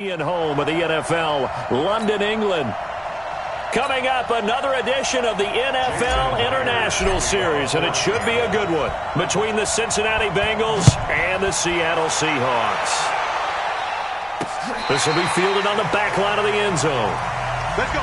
Home of the NFL, London, England. Coming up, another edition of the NFL International Series, and it should be a good one between the Cincinnati Bengals and the Seattle Seahawks. This will be fielded on the back line of the end zone. Let's go.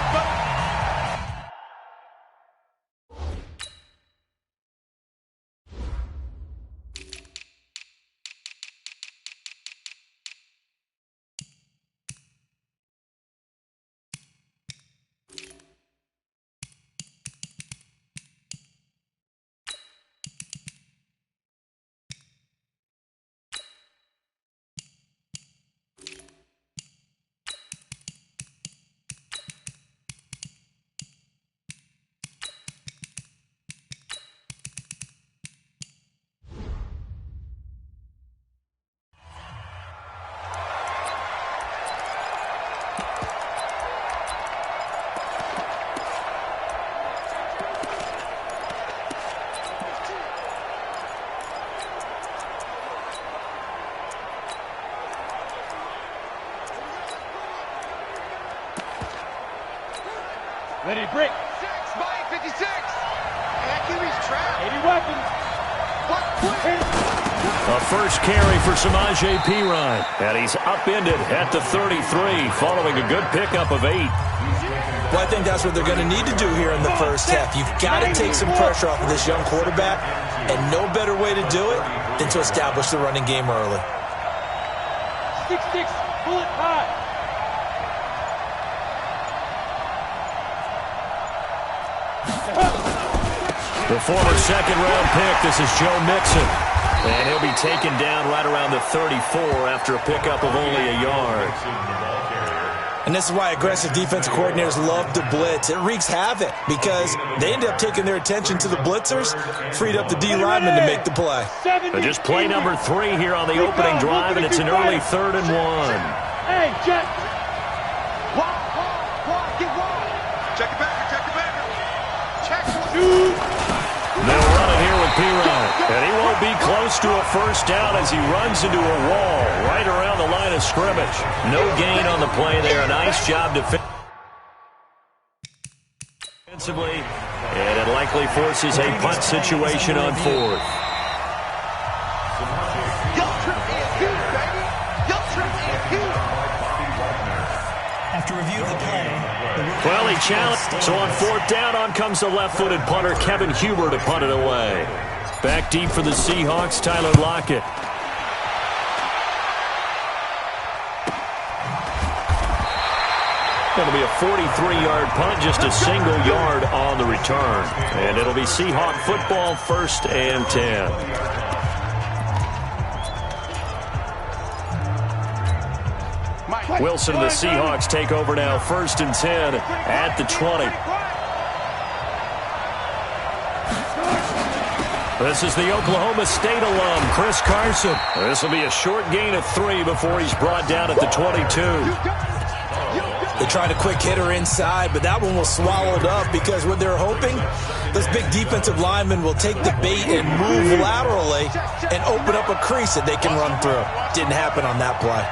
Ready to break. 6 by 56. And QB's trapped. 80 weapons. What quick? A first carry for Samaje Perine. And he's upended at the 33 following a good pickup of 8. Well, I think that's what they're going to need to do here in the first half. You've got to take some pressure off of this young quarterback, and no better way to do it than to establish the running game early. 6-6, bullet high. The former second-round pick, this is Joe Mixon. And he'll be taken down right around the 34 after a pickup of only a yard. And this is why aggressive defensive coordinators love to blitz. It wreaks havoc because they end up taking their attention to the blitzers, freed up the D lineman to make the play. But just play number 3 here on the opening drive, and it's an early 3rd and 1. Hey, Jack. Get wide. Check it back. Check it. Shoot. They'll run it here with Perine. And he won't be close to a first down as he runs into a wall right around the line of scrimmage. No gain on the play there. A nice job defensively. And it likely forces a punt situation on 4th. After review of the play, well, he challenged. So on 4th down, on comes the left-footed punter, Kevin Huber, to punt it away. Back deep for the Seahawks, Tyler Lockett. It'll be a 43-yard punt, just a single yard on the return. And it'll be Seahawk football, 1st and 10. Wilson and the Seahawks take over now, 1st and 10 at the 20. This is the Oklahoma State alum, Chris Carson. This will be a short gain of 3 before he's brought down at the 22. They tried a quick hitter inside, but that one was swallowed up because what they're hoping, this big defensive lineman will take the bait and move laterally and open up a crease that they can run through. Didn't happen on that play.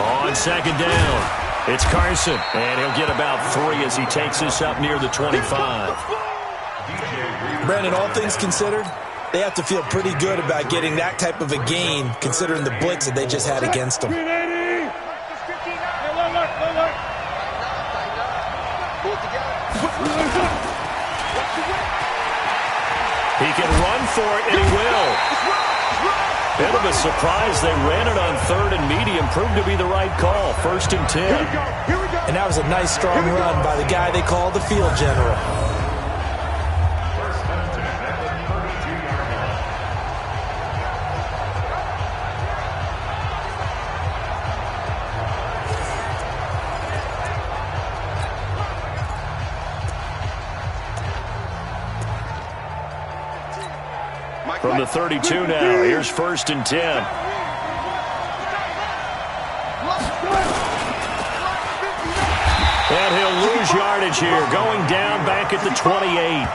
On 2nd down, it's Carson, and he'll get about 3 as he takes this up near the 25. Brandon, all things considered, they have to feel pretty good about getting that type of a gain considering the blitz that they just had against them. He can run for it, and he will. Bit of a surprise. They ran it on 3rd and medium. Proved to be the right call. 1st and 10. And that was a nice, strong run by the guy they call the field general. From the 32 now, here's 1st and 10. And he'll lose yardage here, going down back at the 28.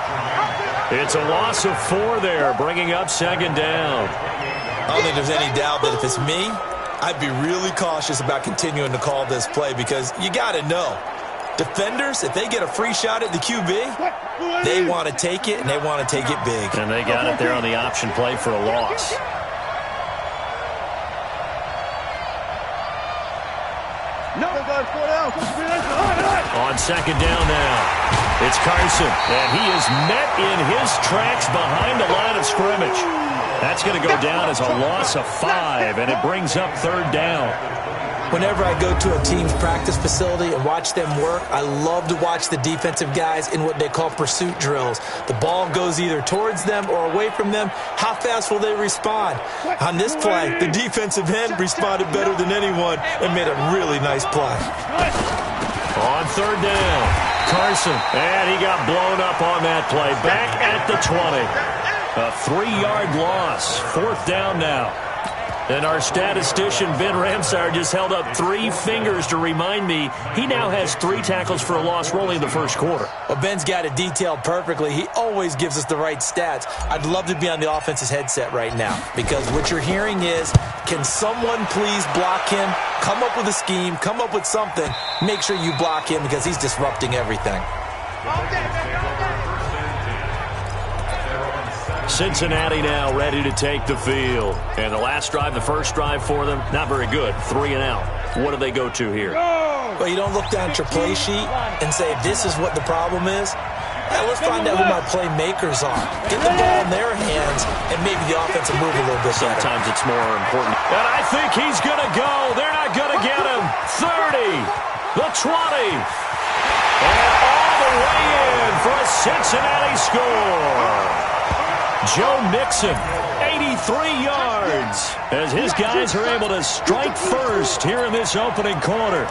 It's a loss of 4 there, bringing up 2nd down. I don't think there's any doubt that if it's me, I'd be really cautious about continuing to call this play because you got to know, defenders, if they get a free shot at the QB, they want to take it, and they want to take it big. And they got it there on the option play for a loss. On second down now, it's Carson, and he is met in his tracks behind the line of scrimmage. That's going to go down as a loss of 5, and it brings up third down. Whenever I go to a team's practice facility and watch them work, I love to watch the defensive guys in what they call pursuit drills. The ball goes either towards them or away from them. How fast will they respond? On this play, the defensive end responded better than anyone and made a really nice play. On third down, Carson, and he got blown up on that play. Back at the 20. A 3-yard loss. Fourth down now. And our statistician, Ben Ramsar, just held up 3 fingers to remind me he now has 3 tackles for a loss rolling in the first quarter. Well, Ben's got it detailed perfectly. He always gives us the right stats. I'd love to be on the offense's headset right now because what you're hearing is, can someone please block him? Come up with a scheme. Come up with something. Make sure you block him because he's disrupting everything. Cincinnati now ready to take the field. And the last drive, the first drive for them, not very good. 3 and out. What do they go to here? Well, you don't look down at your play sheet and say, this is what the problem is. Hey, let's find out who my playmakers are. Get the ball in their hands, and maybe the offense will move a little bit better. Sometimes it's more important. And I think he's going to go. They're not going to get him. 30, the 20. And all the way in for a Cincinnati score. Joe Mixon, 83 yards, as his guys are able to strike first here in this opening quarter.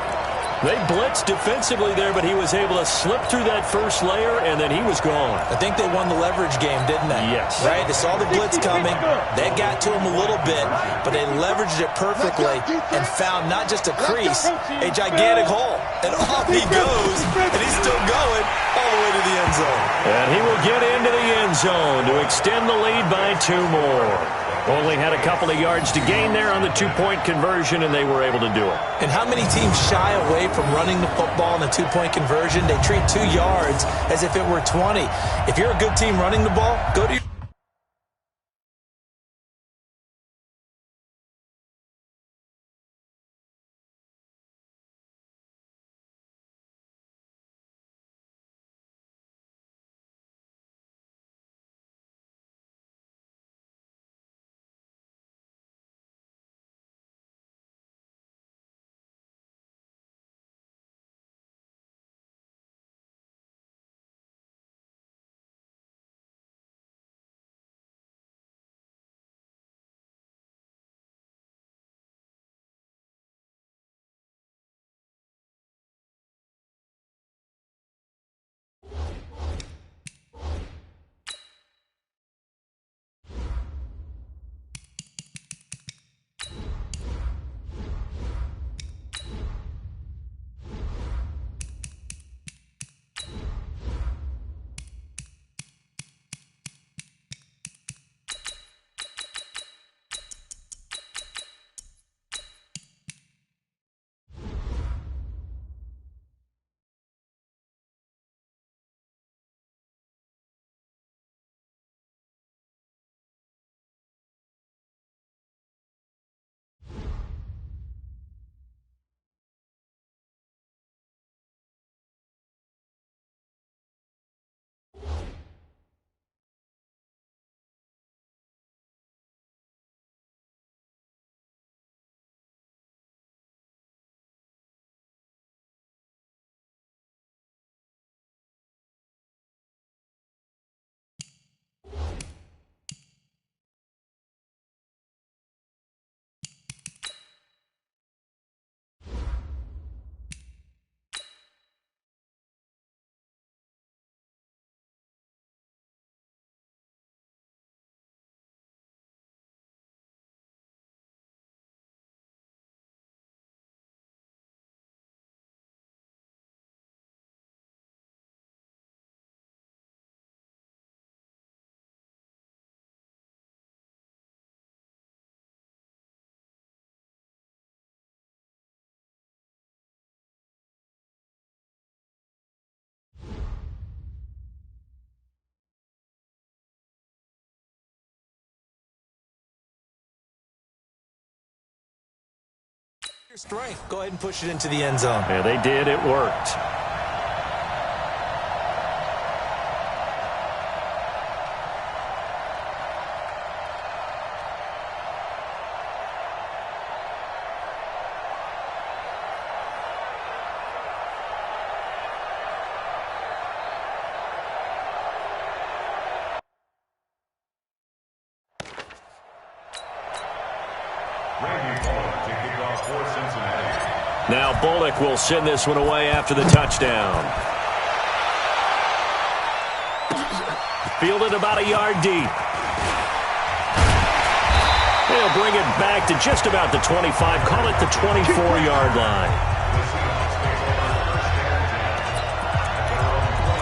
They blitzed defensively there, but he was able to slip through that first layer, and then he was gone. I think they won the leverage game, didn't they? Yes. Right? They saw the blitz coming. They got to him a little bit, but they leveraged it perfectly and found not just a crease, a gigantic hole. And off he goes, and he's still going all the way to the end zone. And he will get into the end zone to extend the lead by 2 more. Only had a couple of yards to gain there on the 2-point conversion, and they were able to do it. And how many teams shy away from running the football in the 2-point conversion? They treat 2 yards as if it were 20. If you're a good team running the ball, go to your Your strength. Go ahead and push it into the end zone. Yeah, they did. It worked. Now Bullock will send this one away after the touchdown. Fielded about a yard deep. They'll bring it back to just about the 25. Call it the 24-yard line.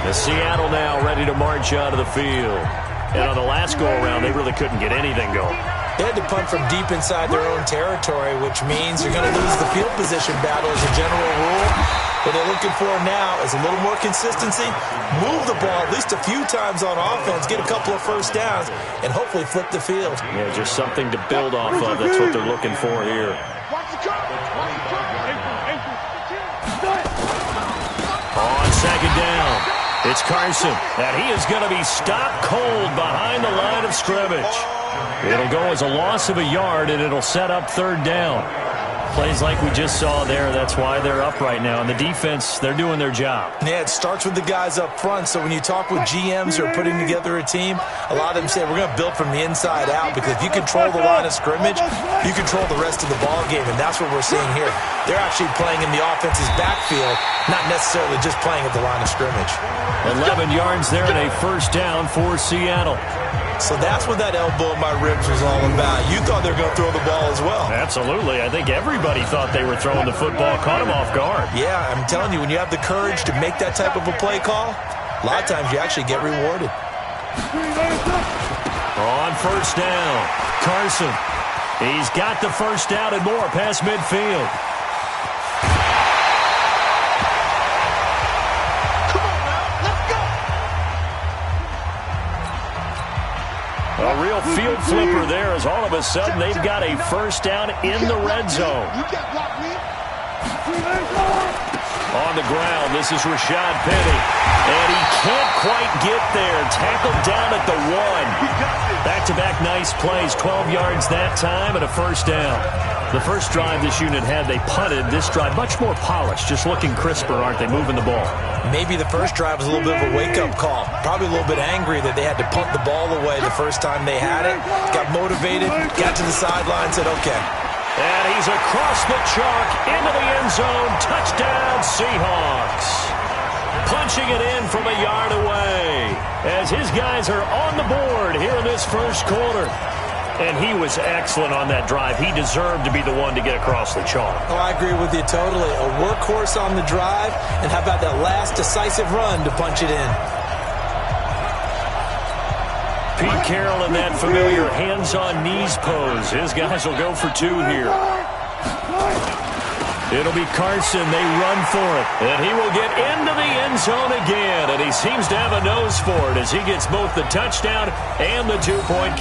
The Seattle now ready to march out of the field. And on the last go-around, they really couldn't get anything going. They had to punt from deep inside their own territory, which means you're going to lose the field position battle as a general rule. What they're looking for now is a little more consistency, move the ball at least a few times on offense, get a couple of first downs, and hopefully flip the field. Yeah, just something to build off of. That's what they're looking for here. On second down, it's Carson, and he is going to be stopped cold behind the line of scrimmage. It'll go as a loss of a yard, and it'll set up third down. Plays like we just saw there, that's why they're up right now. And the defense, they're doing their job. Yeah, it starts with the guys up front. So when you talk with GMs who are putting together a team, a lot of them say we're going to build from the inside out, because if you control the line of scrimmage, you control the rest of the ball game, and that's what we're seeing here. They're actually playing in the offense's backfield, not necessarily just playing at the line of scrimmage. 11 yards there and a first down for Seattle. So that's what that elbow in my ribs was all about. You thought they were going to throw the ball as well. Absolutely. I think everybody thought they were throwing the football. Caught him off guard. Yeah, I'm telling you, when you have the courage to make that type of a play call, a lot of times you actually get rewarded. On first down, Carson. He's got the first down and more past midfield. A real field flipper there, as all of a sudden they've got a first down in the red zone. On the ground, this is Rashad Penny. And he can't quite get there. Tackled down at the 1. Back-to-back nice plays. 12 yards that time and a first down. The first drive this unit had, they punted. This drive, much more polished, just looking crisper, aren't they, moving the ball? Maybe the first drive was a little bit of a wake-up call. Probably a little bit angry that they had to punt the ball away the first time they had it. Got motivated, got to the sideline, said, okay. And he's across the chalk, into the end zone. Touchdown, Seahawks. Punching it in from a yard away as his guys are on the board here in this first quarter. And he was excellent on that drive. He deserved to be the one to get across the chalk. Oh, I agree with you totally. A workhorse on the drive, and how about that last decisive run to punch it in? Pete Carroll in that familiar hands-on-knees pose. His guys will go for 2 here. It'll be Carson. They run for it. And he will get into the end zone again. And he seems to have a nose for it as he gets both the touchdown and the 2-point.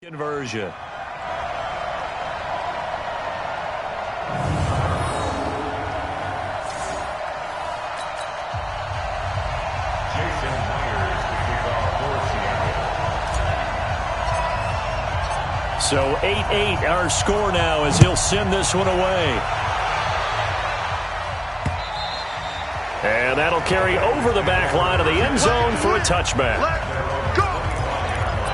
Conversion. So 8-8 our score now as he'll send this one away. And that'll carry over the back line of the end zone for a touchback.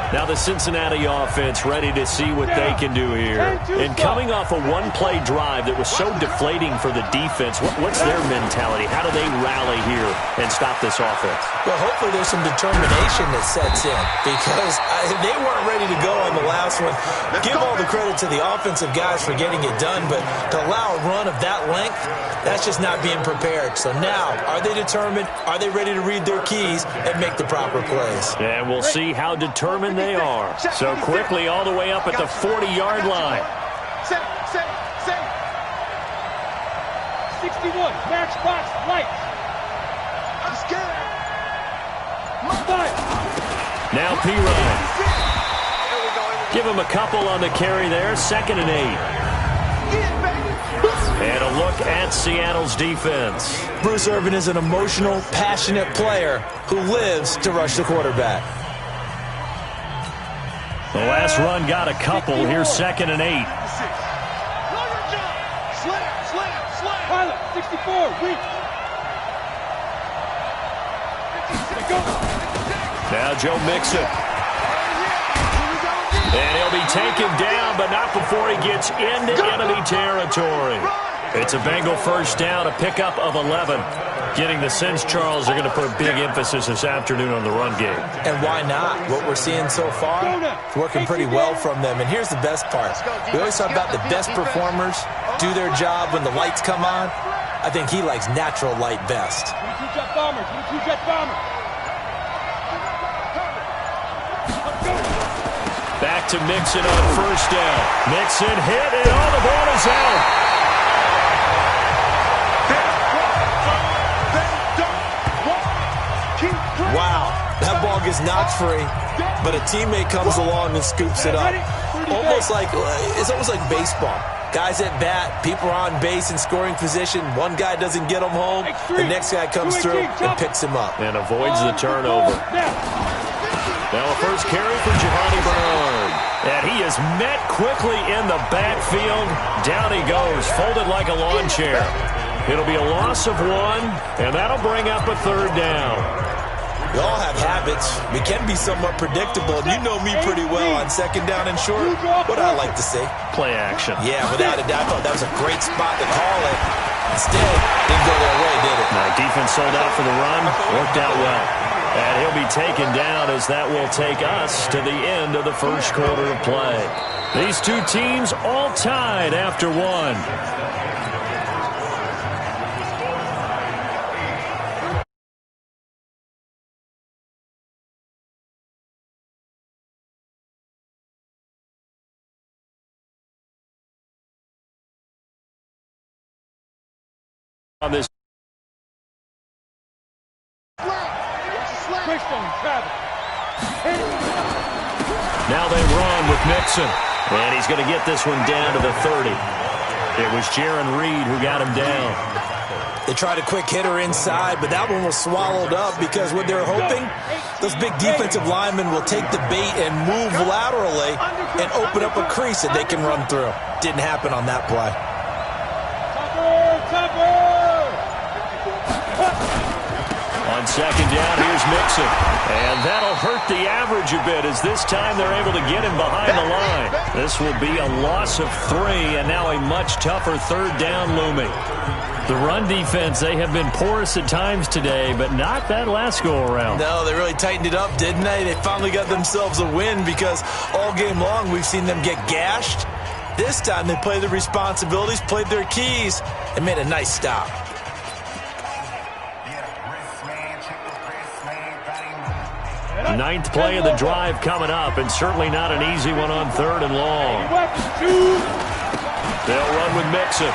Now the Cincinnati offense ready to see what they can do here. And coming off a one-play drive that was so deflating for the defense, what's their mentality? How do they rally here and stop this offense? Well, hopefully there's some determination that sets in because they weren't ready to go on the last one. Give all the credit to the offensive guys for getting it done, but to allow a run of that length, that's just not being prepared. So now, are they determined? Are they ready to read their keys and make the proper plays? And we'll see how determined they are. So quickly all the way up at the 40-yard line. 61, matchbox lights. I'm scared. Now P-Ryan. Give him a couple on the carry there. 2nd and 8. And a look at Seattle's defense. Bruce Irvin is an emotional, passionate player who lives to rush the quarterback. The last run got a couple. Here's 2nd and 8. Pilot, 64, weak. Now Joe Mixon. And he'll be taken down, but not before he gets into enemy territory. It's a Bengal first down, a pickup of 11. Getting the sense, Charles, are going to put a big emphasis this afternoon on the run game. And why not? What we're seeing so far, it's working pretty well from them. And here's the best part. We always talk about the best performers do their job when the lights come on. I think he likes natural light best. 22-jet bomber, 22-jet bomber. Back to Mixon on first down. Mixon hit, and all the ball is out. Wow, that ball gets knocked free, but a teammate comes along and scoops it up. It's almost like baseball. Guys at bat, people are on base in scoring position. One guy doesn't get him home, the next guy comes through and picks him up. And avoids the turnover. Now a first carry for Giovanni Bernard. And he is met quickly in the backfield. Down he goes, folded like a lawn chair. It'll be a loss of 1, and that'll bring up a 3rd down. We all have habits. We can be somewhat predictable, and you know me pretty well on 2nd down and short. What I like to see? Play action. Yeah, without a doubt. I thought that was a great spot to call it. Instead, didn't go their way, did it? Now, defense sold out for the run. Worked out well. And he'll be taken down as that will take us to the end of the first quarter of play. These two teams all tied after 1. On this. Now they run with Mixon. And he's going to get this one down to the 30. It was Jaron Reed who got him down. They tried a quick hitter inside, but that one was swallowed up because what they're hoping, those big defensive linemen will take the bait and move laterally and open up a crease that they can run through. Didn't happen on that play. On 2nd down, here's Mixon. And that'll hurt the average a bit as this time they're able to get him behind the line. This will be a loss of 3, and now a much tougher 3rd down looming. The run defense, they have been porous at times today, but not that last go-around. No, they really tightened it up, didn't they? They finally got themselves a win because all game long we've seen them get gashed. This time they played their responsibilities, played their keys, and made a nice stop. Ninth play of the drive coming up, and certainly not an easy one on 3rd and long. They'll run with Mixon.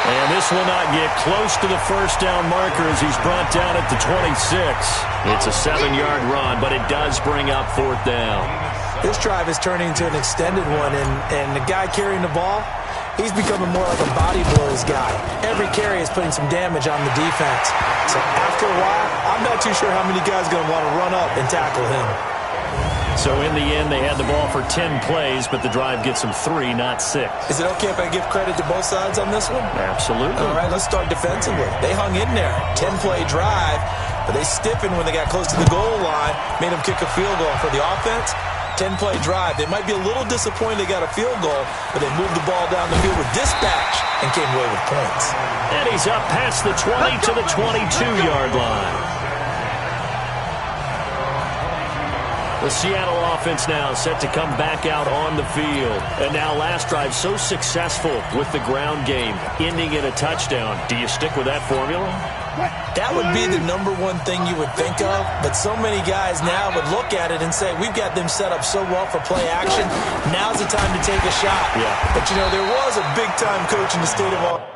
And this will not get close to the first down marker as he's brought down at the 26. It's a 7-yard run, but it does bring up 4th down. This drive is turning into an extended one, and the guy carrying the ball, he's becoming more like a body blows guy. Every carry is putting some damage on the defense. So after a while, I'm not too sure how many guys are going to want to run up and tackle him. So in the end, they had the ball for 10 plays, but the drive gets them 3, not 6. Is it okay if I give credit to both sides on this one? Absolutely. All right, let's start defensively. They hung in there. 10-play drive. but they stiffened when they got close to the goal line, made them kick a field goal. For the offense, 10-play drive. They might be a little disappointed they got a field goal, but they moved the ball down the field with dispatch and came away with points. And he's up past the 20 to the 22-yard line. The Seattle offense now set to come back out on the field. And now last drive so successful with the ground game, ending in a touchdown. Do you stick with that formula? That would be the number one thing you would think of, but so many guys now would look at it and say, we've got them set up so well for play action. Now's the time to take a shot. Yeah. But, you know, there was a big-time coach in the state of Ohio.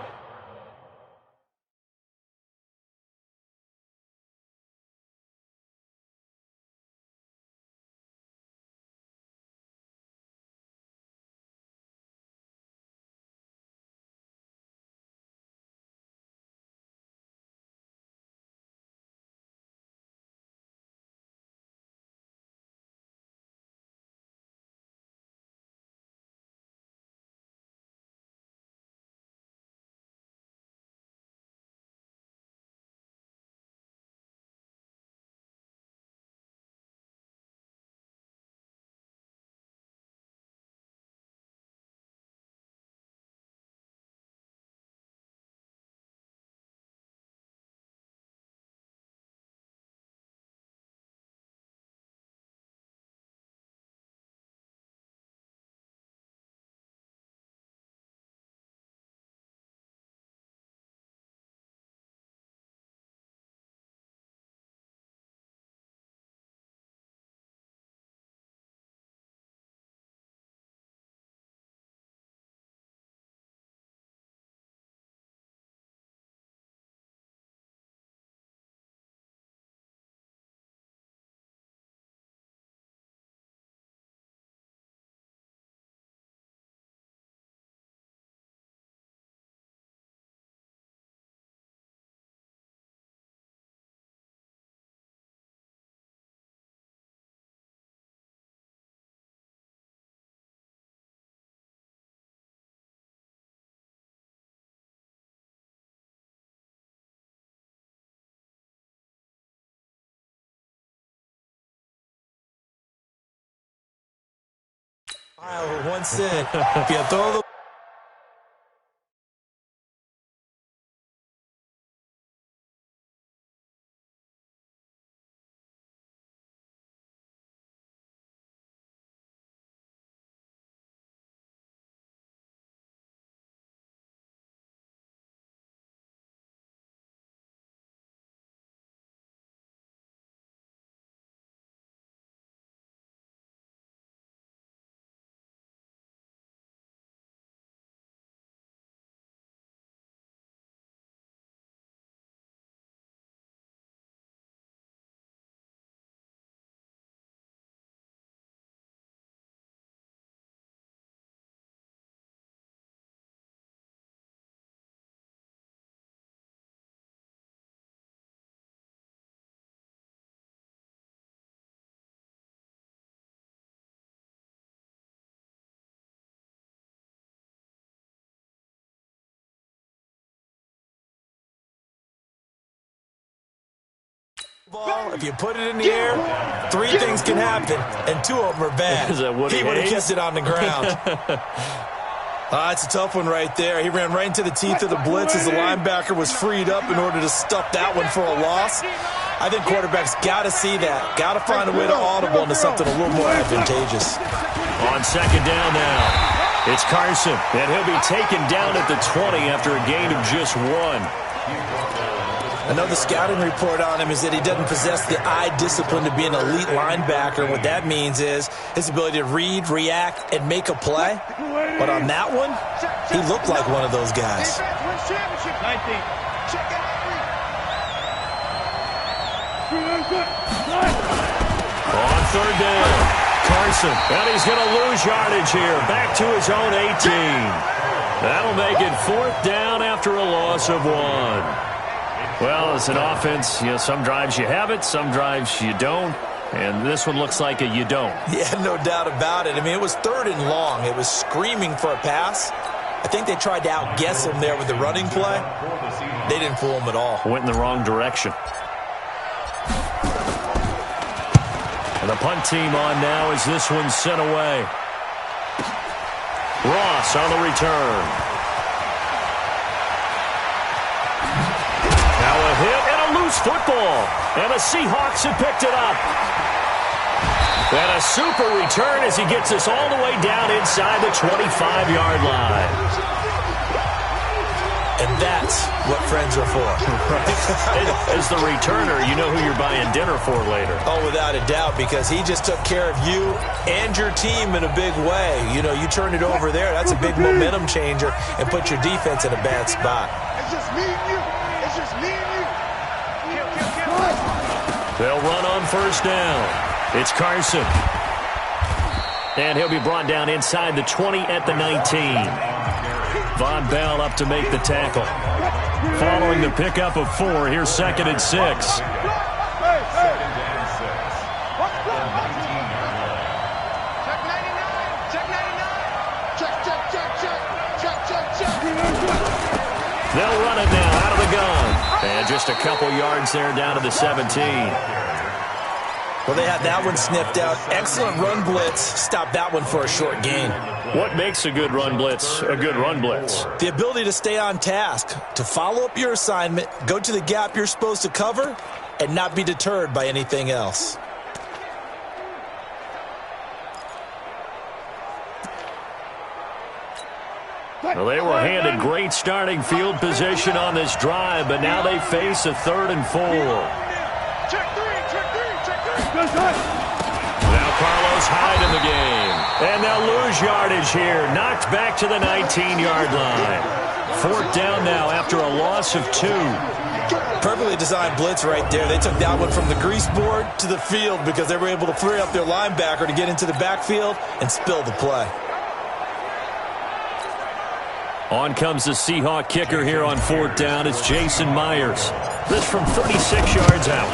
Once said, if you throw the ball, if you put it in the air, three things can happen, and two of them are bad. He would have kept it on the ground. It's a tough one right there. He ran right into the teeth of the blitz as the linebacker was freed up in order to stuff that one for a loss. I think quarterbacks got to see that. Got to find a way to audible into something a little more advantageous. On second down now, it's Carson, and he'll be taken down at the 20 after a gain of just one. Another scouting report on him is that he doesn't possess the eye discipline to be an elite linebacker. What that means is his ability to read, react, and make a play. But on that one, he looked like one of those guys. 19. On third down, Carson, and he's going to lose yardage here. Back to his own 18. That'll make it fourth down after a loss of one. Well, it's an offense, some drives you have it, some drives you don't. And this one looks like a you don't. Yeah, no doubt about it. I mean, it was third and long. It was screaming for a pass. I think they tried to outguess him there with the running play. They didn't fool him at all. Went in the wrong direction. And the punt team on now as this one's sent away. Ross on the return. Now a hit and a loose football. And the Seahawks have picked it up. And a super return as he gets us all the way down inside the 25-yard line. And that's what friends are for. As the returner, you know who you're buying dinner for later. Oh, without a doubt, because he just took care of you and your team in a big way. You know, you turned it over there. That's a big momentum changer and put your defense in a bad spot. It's just me and you. It's just me and you. They'll run on first down. It's Carson. And he'll be brought down inside the 20 at the 19. Von Bell up to make the tackle. Following the pickup of 4, here's 2nd and 6. Check 99. Check 99. Check. They'll run it now out of the gun. And just a couple yards there down to the 17. Well, they had that one snipped out. Excellent run blitz. Stop that one for a short gain. What makes a good run blitz a good run blitz? The ability to stay on task, to follow up your assignment, go to the gap you're supposed to cover, and not be deterred by anything else. Well, they were handed great starting field position on this drive, but now they face a 3rd and 4. Check 3. Now Carlos Hyde in the game. And they'll lose yardage here. Knocked back to the 19-yard line. 4th down now after a loss of 2. Perfectly designed blitz right there. They took that one from the grease board to the field because they were able to free up their linebacker to get into the backfield and spill the play. On comes the Seahawk kicker here on 4th down. It's Jason Myers. This from 36 yards out.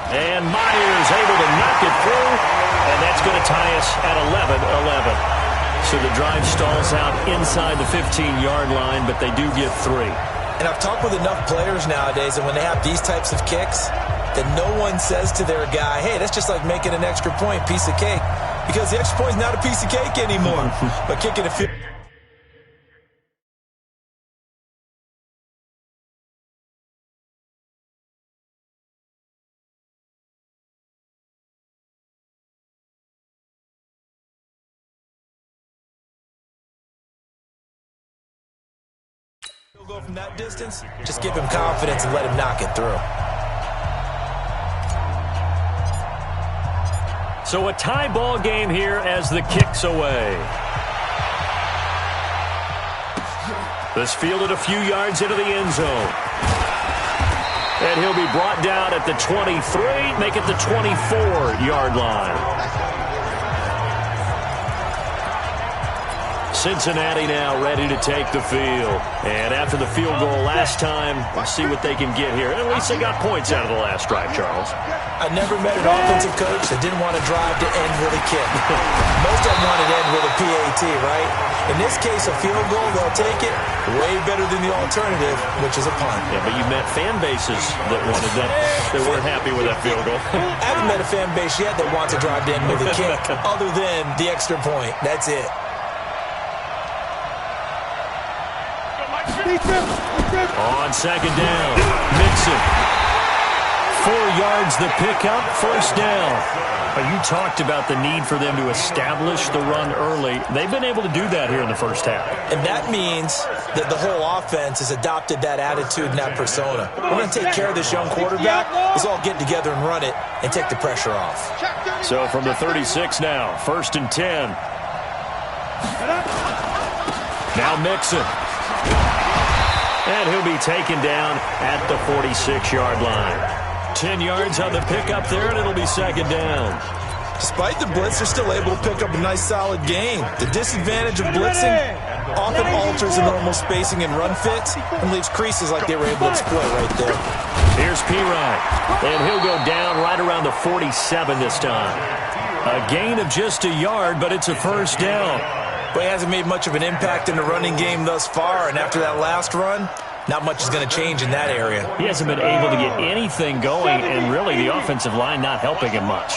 And Myers able to knock it through, and that's going to tie us at 11-11. So the drive stalls out inside the 15-yard line, but they do get 3. And I've talked with enough players nowadays, and when they have these types of kicks, that no one says to their guy, hey, that's just like making an extra point, piece of cake. Because the extra point is not a piece of cake anymore. But kicking a field. Go from that distance, just give him confidence and let him knock it through. So a tie ball game here as the kick's away. This fielded a few yards into the end zone. And he'll be brought down at the 23, make it the 24-yard line. Cincinnati now ready to take the field. And after the field goal last time, we'll see what they can get here. And at least they got points out of the last drive, Charles. I never met an offensive coach that didn't want to drive to end with a kick. Most of them want to end with a PAT, right? In this case, a field goal, they'll take it way better than the alternative, which is a punt. Yeah, but you met fan bases that wanted that, that weren't happy with that field goal. I haven't met a fan base yet that wants to drive to end with a kick other than the extra point. That's it. On 2nd down, Mixon. 4 yards the pickup, 1st down. You talked about the need for them to establish the run early. They've been able to do that here in the first half. And that means that the whole offense has adopted that attitude and that persona. We're going to take care of this young quarterback. Let's all get together and run it and take the pressure off. So from the 36 now, 1st and 10. Now Mixon. And he'll be taken down at the 46-yard line. 10 yards on the pickup there, and it'll be 2nd down. Despite the blitz, they're still able to pick up a nice, solid gain. The disadvantage of blitzing often alters the normal spacing and run fits and leaves creases like they were able to exploit right there. Here's P-Ryan, and he'll go down right around the 47 this time. A gain of just a yard, but it's a 1st down. But he hasn't made much of an impact in the running game thus far, and after that last run, not much is going to change in that area. He hasn't been able to get anything going, and really the offensive line not helping him much.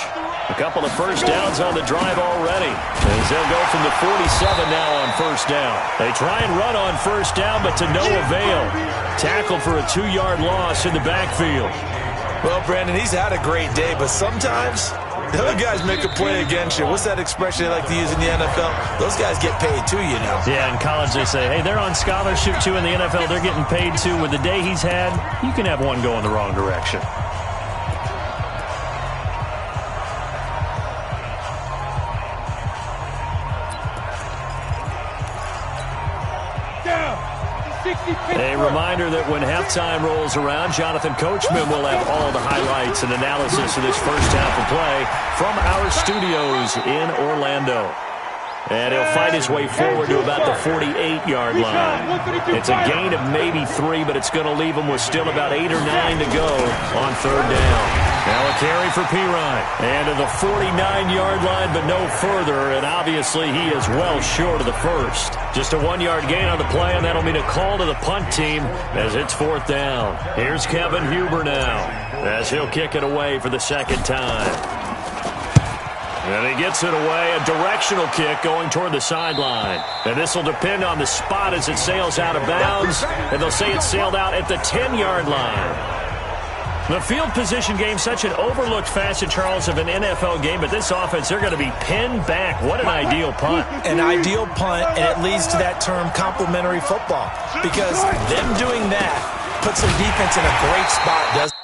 A couple of first downs on the drive already, as they'll go from the 47 now on first down. They try and run on first down, but to no avail. Tackled for a 2-yard loss in the backfield. Well, Brandon, he's had a great day, but sometimes the other guys make a play against you. What's that expression they like to use in the NFL? Those guys get paid too, you know. Yeah, in college they say, hey, they're on scholarship too. In the NFL, they're getting paid too. With the day he's had, you can have one go in the wrong direction. A reminder that when halftime rolls around, Jonathan Coachman will have all the highlights and analysis of this first half of play from our studios in Orlando. And he'll fight his way forward to about the 48-yard line. It's a gain of maybe 3, but it's going to leave him with still about 8 or 9 to go on third down. Now a carry for Pirine. And to the 49-yard line, but no further. And obviously he is well short of the first. Just a 1-yard gain on the play, and that'll mean a call to the punt team as it's fourth down. Here's Kevin Huber now as he'll kick it away for the second time. And he gets it away, a directional kick going toward the sideline. And this will depend on the spot as it sails out of bounds. And they'll say it sailed out at the 10-yard line. The field position game, such an overlooked facet, Charles, of an NFL game. But this offense, they're going to be pinned back. What an ideal punt. An ideal punt, and it leads to that term complementary football. Because them doing that puts their defense in a great spot, doesn't it?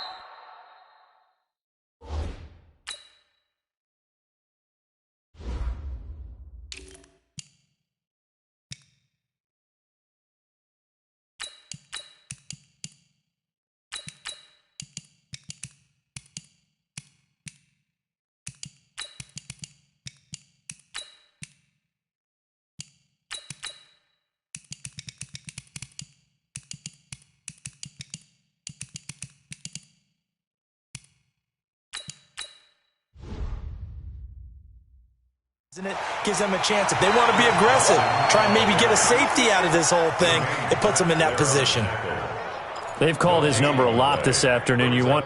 It gives them a chance. If they want to be aggressive, try and maybe get a safety out of this whole thing, it puts them in that position. They've called his number a lot this afternoon. You want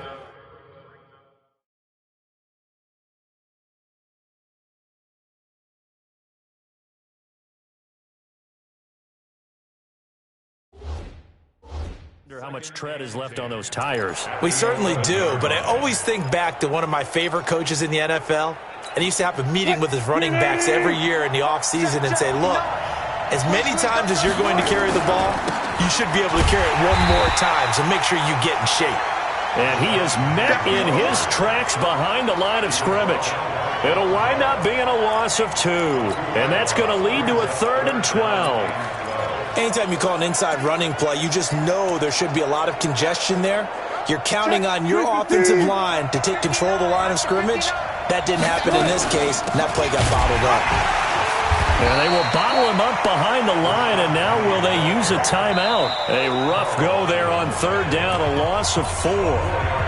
how much tread is left on those tires. We certainly do, but I always think back to one of my favorite coaches in the NFL. And he used to have a meeting with his running backs every year in the offseason and say, look, as many times as you're going to carry the ball, you should be able to carry it one more time, so make sure you get in shape. And he is met in his tracks behind the line of scrimmage. It'll wind up being a loss of 2, and that's going to lead to a 3rd and 12. Anytime you call an inside running play, you just know there should be a lot of congestion there. You're counting on your offensive line to take control of the line of scrimmage. That didn't happen in this case, and that play got bottled up. And they will bottle him up behind the line, and now will they use a timeout? A rough go there on third down, a loss of 4.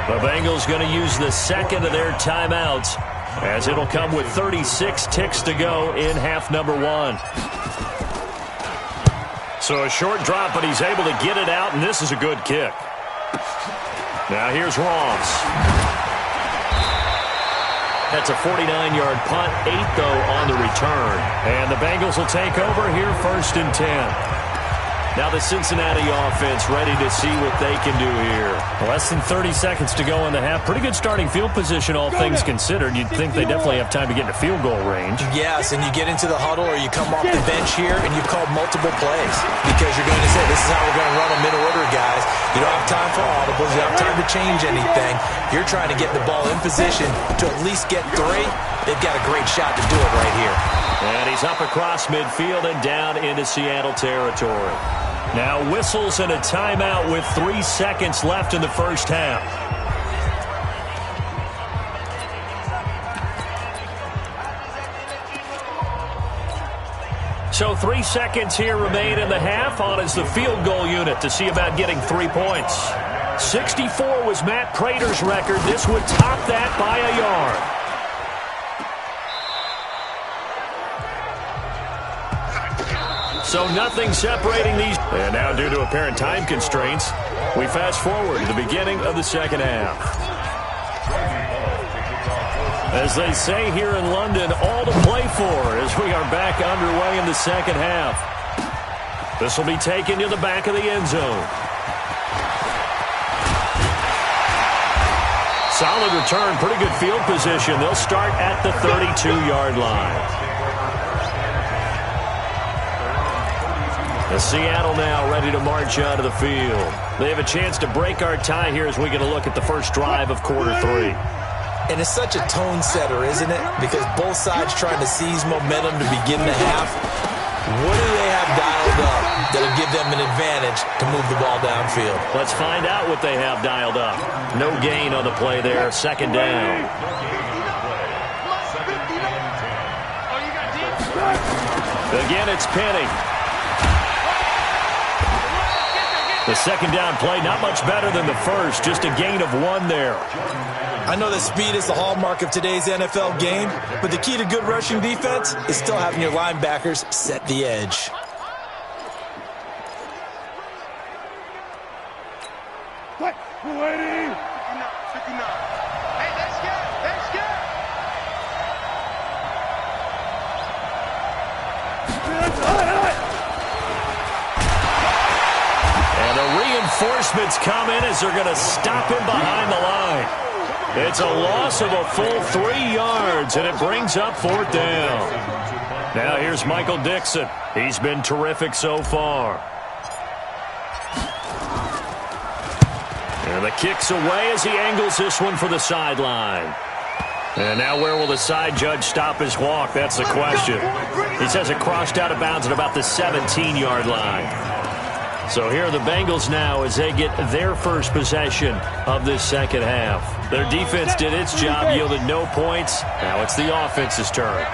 The Bengals going to use the second of their timeouts, as it'll come with 36 ticks to go in half number 1. So a short drop, but he's able to get it out, and this is a good kick. Now here's Ross. That's a 49-yard punt, 8, though, on the return. And the Bengals will take over here 1st and 10. Now the Cincinnati offense ready to see what they can do here. Less than 30 seconds to go in the half. Pretty good starting field position, all things considered. You'd think they definitely have time to get into field goal range. Yes, and you get into the huddle or you come off the bench here and you call multiple plays because you're going to say, this is how we're going to run them in order, guys. You don't have time for audibles. You don't have time to change anything. You're trying to get the ball in position to at least get 3. They've got a great shot to do it right here. And he's up across midfield and down into Seattle territory. Now whistles and a timeout with 3 seconds left in the first half. So 3 seconds here remain in the half. On is the field goal unit to see about getting 3 points. 64 was Matt Prater's record. This would top that by a yard. So nothing separating these. And now due to apparent time constraints, we fast forward to the beginning of the second half. As they say here in London, all to play for as we are back underway in the second half. This will be taken to the back of the end zone. Solid return, pretty good field position. They'll start at the 32-yard line. Seattle now ready to march out of the field. They have a chance to break our tie here as we get a look at the first drive of quarter 3. And it's such a tone setter, isn't it? Because both sides trying to seize momentum to begin the half. What do they have dialed up that'll give them an advantage to move the ball downfield? Let's find out what they have dialed up. No gain on the play there. Second down. Again, it's Penny. The second down play, not much better than the first. Just a gain of 1 there. I know that speed is the hallmark of today's NFL game, but the key to good rushing defense is still having your linebackers set the edge. What? We're waiting. 59. Hey, let's go. Let's go. And the reinforcements come in as they're going to stop him behind the line. It's a loss of a full 3 yards, and it brings up 4th down. Now here's Michael Dixon. He's been terrific so far. And the kick's away as he angles this one for the sideline. And now where will the side judge stop his walk? That's the question. He says it crossed out of bounds at about the 17-yard line. So here are the Bengals now as they get their first possession of this second half. Their defense did its job, yielded no points. Now it's the offense's turn.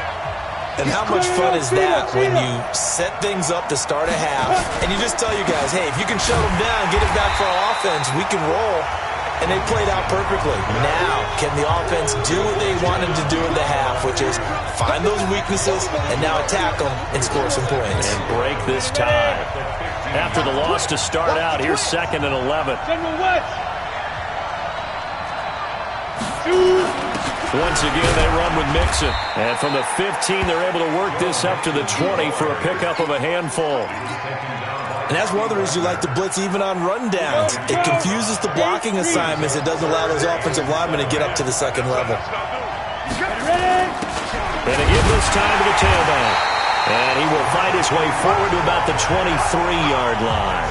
And how much fun is that when you set things up to start a half and you just tell your guys, hey, if you can shut them down, get it back for our offense, we can roll. And they played out perfectly. Now, can the offense do what they wanted to do in the half, which is find those weaknesses and now attack them and score some points. And break this tie. After the loss to start out, here's 2nd and 11. General West. Once again, they run with Mixon. And from the 15, they're able to work this up to the 20 for a pickup of a handful. And that's one of the reasons you like to blitz even on rundowns. It confuses the blocking assignments. It doesn't allow those offensive linemen to get up to the second level. And they give this time to the tailback. And he will fight his way forward to about the 23-yard line.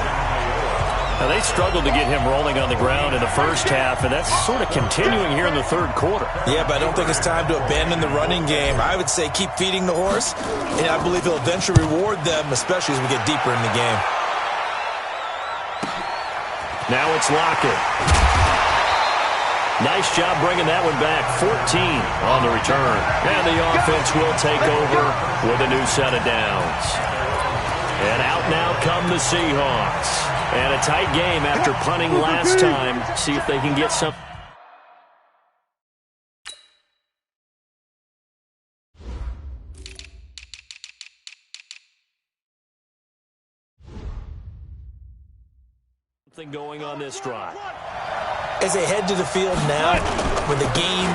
Now, they struggled to get him rolling on the ground in the first half, and that's sort of continuing here in the third quarter. Yeah, but I don't think it's time to abandon the running game. I would say keep feeding the horse, and I believe he'll eventually reward them, especially as we get deeper in the game. Now it's Lockett. Nice job bringing that one back. 14 on the return. And the offense will take over with a new set of downs. And out now come the Seahawks. And a tight game after punting last time. See if they can get some. Something going on this drive. As they head to the field now, with the game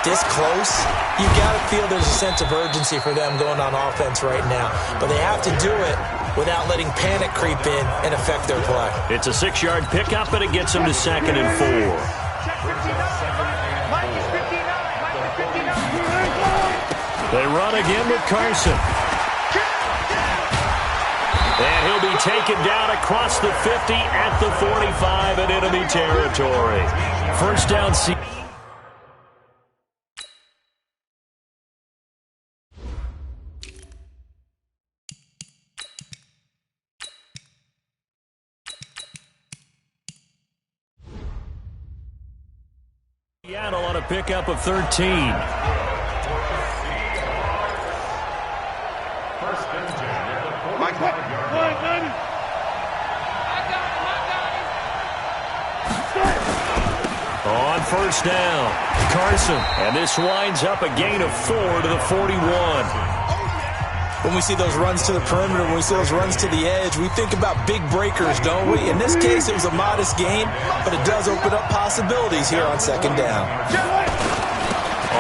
this close, you got to feel there's a sense of urgency for them going on offense right now. But they have to do it without letting panic creep in and affect their play. It's a 6-yard pickup, and it gets them to 2nd and 4. They run again with Carson. And he'll be taken down across the 50 at the 45 in enemy territory. First down. Seattle on a pickup of 13. On first down, Carson. And this winds up a gain of 4 to the 41. When we see those runs to the perimeter, when we see those runs to the edge, we think about big breakers, don't we? In this case, it was a modest gain, but it does open up possibilities here on second down.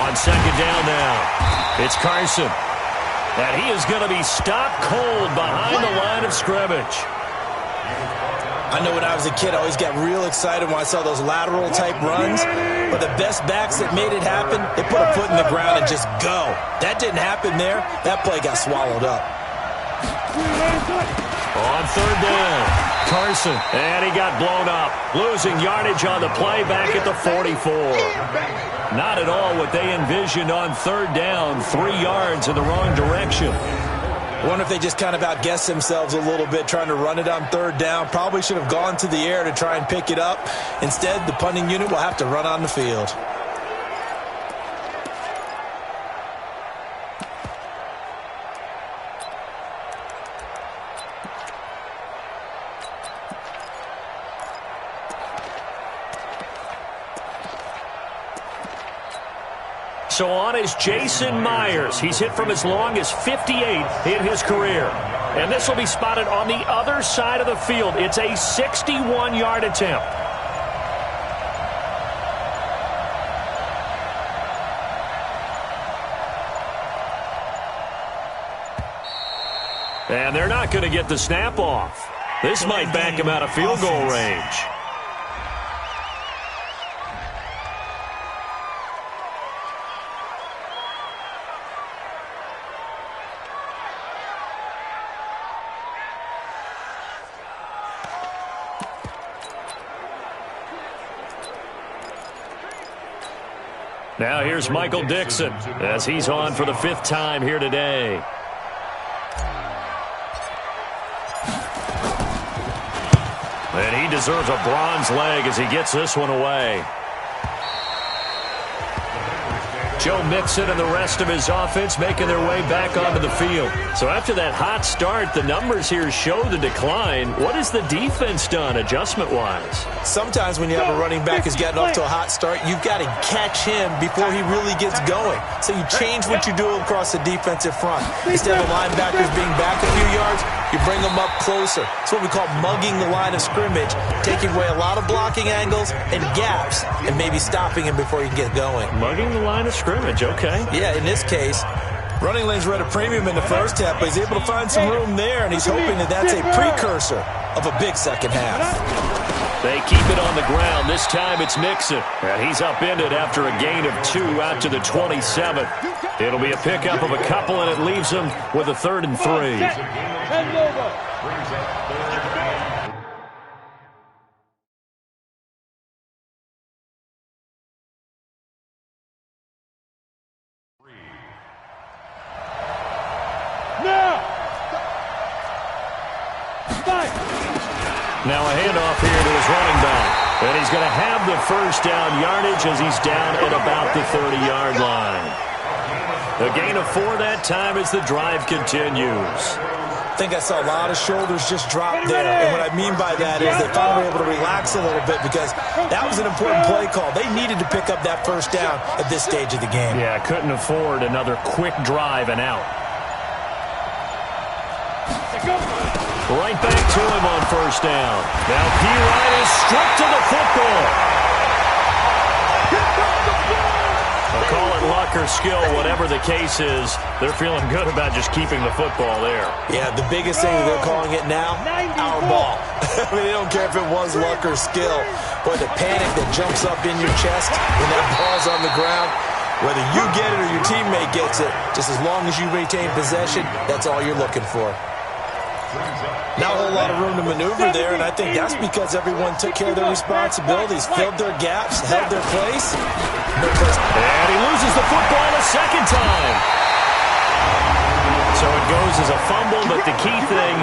On second down now, it's Carson. And he is going to be stopped cold behind the line of scrimmage. I know when I was a kid, I always got real excited when I saw those lateral-type runs. But the best backs that made it happen, they put a foot in the ground and just go. That didn't happen there. That play got swallowed up. On third down, Carson. And he got blown up. Losing yardage on the play back at the 44. Not at all what they envisioned on third down. 3 yards in the wrong direction. I wonder if they just kind of outguessed themselves a little bit trying to run it on third down. Probably should have gone to the air to try and pick it up. Instead, the punting unit will have to run on the field. So on is Jason Myers. He's hit from as long as 58 in his career. And this will be spotted on the other side of the field. It's a 61-yard attempt. And they're not going to get the snap off. This might back him out of field goal range. Now here's Michael Dixon as he's on for the 5th time here today. And he deserves a bronze leg as he gets this one away. Joe Mixon and the rest of his offense making their way back onto the field. So after that hot start, the numbers here show the decline. What has the defense done adjustment-wise? Sometimes when you have a running back who's gotten off to a hot start, you've got to catch him before he really gets going. So you change what you do across the defensive front. Instead of linebackers being back a few yards, you bring them up closer. It's what we call mugging the line of scrimmage, taking away a lot of blocking angles and gaps and maybe stopping him before you get going. Mugging the line of scrimmage, okay. Yeah, in this case, running lanes were at a premium in the first half, but he's able to find some room there, and he's hoping that that's a precursor of a big second half. They keep it on the ground. This time it's Mixon. And he's upended after a gain of 2 out to the 27. It'll be a pickup of a couple, and it leaves him with a 3rd and 3. Now a handoff here to his running back. And he's going to have the first down yardage as he's down at about the 30-yard line. A gain of 4 that time as the drive continues. I think I saw a lot of shoulders just drop there. And what I mean by that is they finally were able to relax a little bit because that was an important play call. They needed to pick up that first down at this stage of the game. Yeah, couldn't afford another quick drive and out. Right back to him on first down. Now P-Ryan is stripped to the football. I'll call it luck or skill, whatever the case is. They're feeling good about just keeping the football there. Yeah, the biggest thing they're calling it now, our ball. I mean, they don't care if it was luck or skill. Boy, the panic that jumps up in your chest when that ball's on the ground, whether you get it or your teammate gets it, just as long as you retain possession, that's all you're looking for. Not a whole lot of room to maneuver there, and I think that's because everyone took care of their responsibilities, filled their gaps, held their place. And he loses the football a second time. So it goes as a fumble, but the key thing,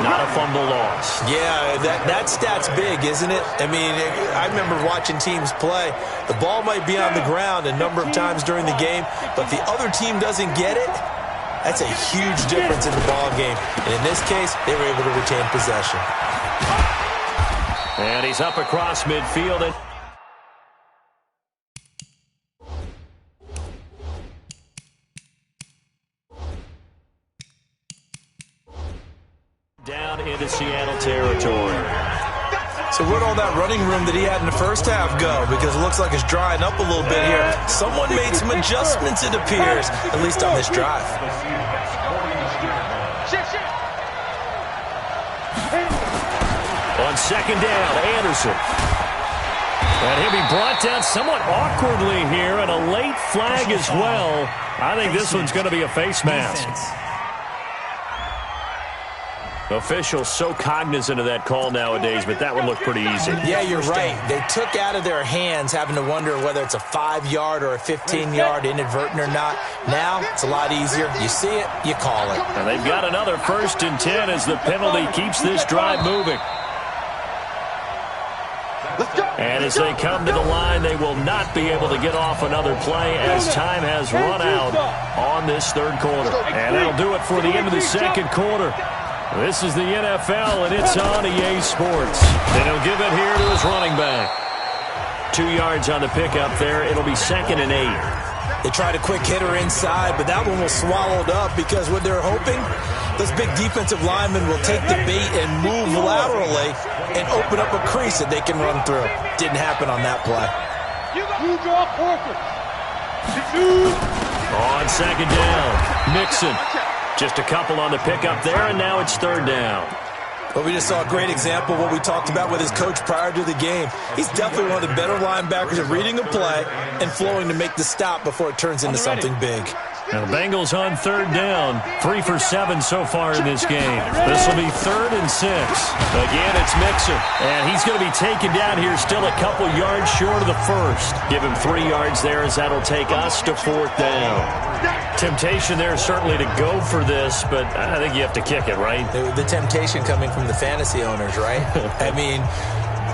not a fumble loss. Yeah, that stat's big, isn't it? I mean, I remember watching teams play. The ball might be on the ground a number of times during the game, but the other team doesn't get it. That's a huge difference in the ball game. And in this case, they were able to retain possession. And he's up across midfield. And down into Seattle territory. So where'd all that running room that he had in the first half go? Because it looks like it's drying up a little bit here. Someone made some adjustments, it appears, at least on this drive. On second down, Anderson. And he'll be brought down somewhat awkwardly here, and a late flag as well. I think this one's going to be a face mask. Officials so cognizant of that call nowadays, but that would look pretty easy. Yeah, you're right. They took out of their hands having to wonder whether it's a 5-yard or a 15-yard, inadvertent or not. Now, it's a lot easier. You see it, you call it. And they've got another 1st and 10 as the penalty keeps this drive moving. And as they come to the line, they will not be able to get off another play as time has run out on this 3rd quarter. And that'll do it for the end of the 2nd quarter. This is the NFL, and it's on EA Sports. And he'll give it here to his running back. 2 yards on the pickup there. It'll be 2nd and 8. They tried a quick hitter inside, but that one was swallowed up because what they're hoping, those big defensive linemen will take the bait and move laterally and open up a crease that they can run through. Didn't happen on that play. On 2nd down, Mixon. Just a couple on the pickup there, and now it's 3rd down. But we just saw a great example of what we talked about with his coach prior to the game. He's definitely one of the better linebackers at reading a play and flowing to make the stop before it turns into something big. Now the Bengals on 3rd down, 3 for 7 so far in this game. This will be 3rd and 6. Again, it's Mixon, and he's going to be taken down here still a couple yards short of the 1st. Give him 3 yards there as that'll take us to 4th down. Temptation there certainly to go for this, but I think you have to kick it, right? The temptation coming from the fantasy owners, right? I mean,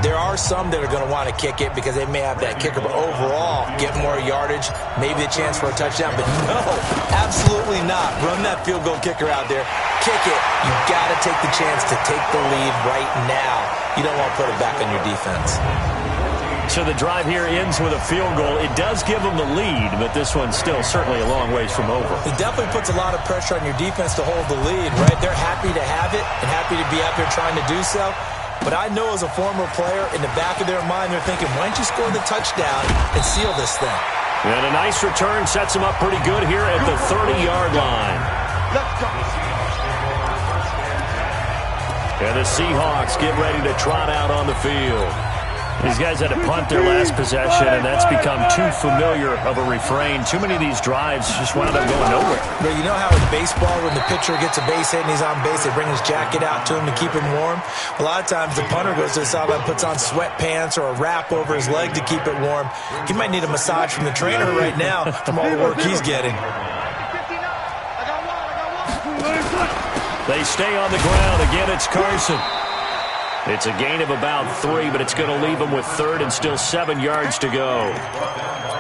there are some that are going to want to kick it because they may have that kicker, but overall, get more yardage, maybe a chance for a touchdown. But no, absolutely not. Run that field goal kicker out there. Kick it. You've got to take the chance to take the lead right now. You don't want to put it back on your defense. So the drive here ends with a field goal. It does give them the lead, but this one's still certainly a long ways from over. It definitely puts a lot of pressure on your defense to hold the lead, right? They're happy to have it and happy to be out there trying to do so. But I know as a former player, in the back of their mind, they're thinking, why don't you score the touchdown and seal this thing? And a nice return sets them up pretty good here at the 30-yard line. And the Seahawks get ready to trot out on the field. These guys had to punt their last possession, and that's become too familiar of a refrain. Too many of these drives just wound up going nowhere. But you know how in baseball, when the pitcher gets a base hit and he's on base, they bring his jacket out to him to keep him warm? A lot of times the punter goes to the sideline, puts on sweatpants or a wrap over his leg to keep it warm. He might need a massage from the trainer right now from all the work he's getting. They stay on the ground. Again, it's Carson. It's a gain of about 3, but it's going to leave them with 3rd and still 7 yards to go.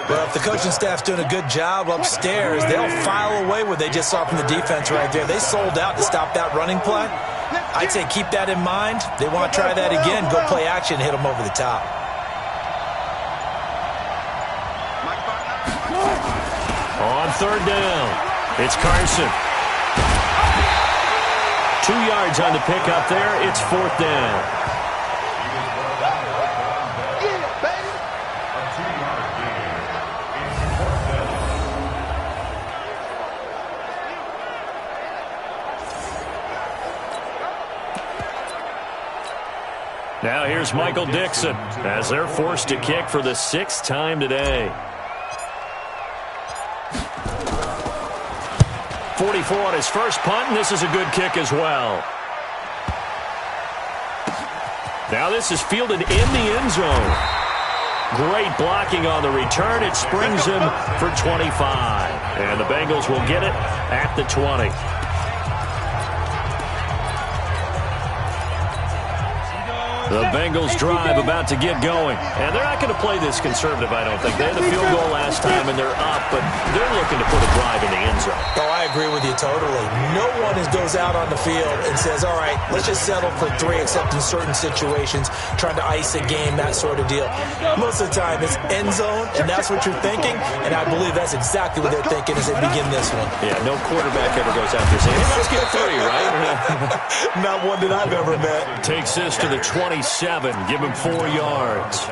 Well, if the coaching staff's doing a good job upstairs, they'll file away what they just saw from the defense right there. They sold out to stop that running play. I'd say keep that in mind. They want to try that again, go play action, hit them over the top. On 3rd down, it's Carson. 2 yards on the pickup there. It's 4th down. Now here's Michael Dixon as they're forced to kick for the 6th time today. 44 on his first punt, and this is a good kick as well. Now this is fielded in the end zone. Great blocking on the return. It springs him for 25. And the Bengals will get it at the 20. The Bengals drive about to get going. And they're not going to play this conservative, I don't think. They had the field goal last time, and they're up, but they're looking to put a drive in the end zone. Oh, I agree with you totally. No one goes out on the field and says, all right, let's just settle for 3, except in certain situations, trying to ice a game, that sort of deal. Most of the time, it's end zone, and that's what you're thinking, and I believe that's exactly what they're thinking as they begin this one. Yeah, no quarterback ever goes out there saying, hey, let's get 3, right? Not one that I've ever met. Takes this to the 27. 27. Give him 4 yards.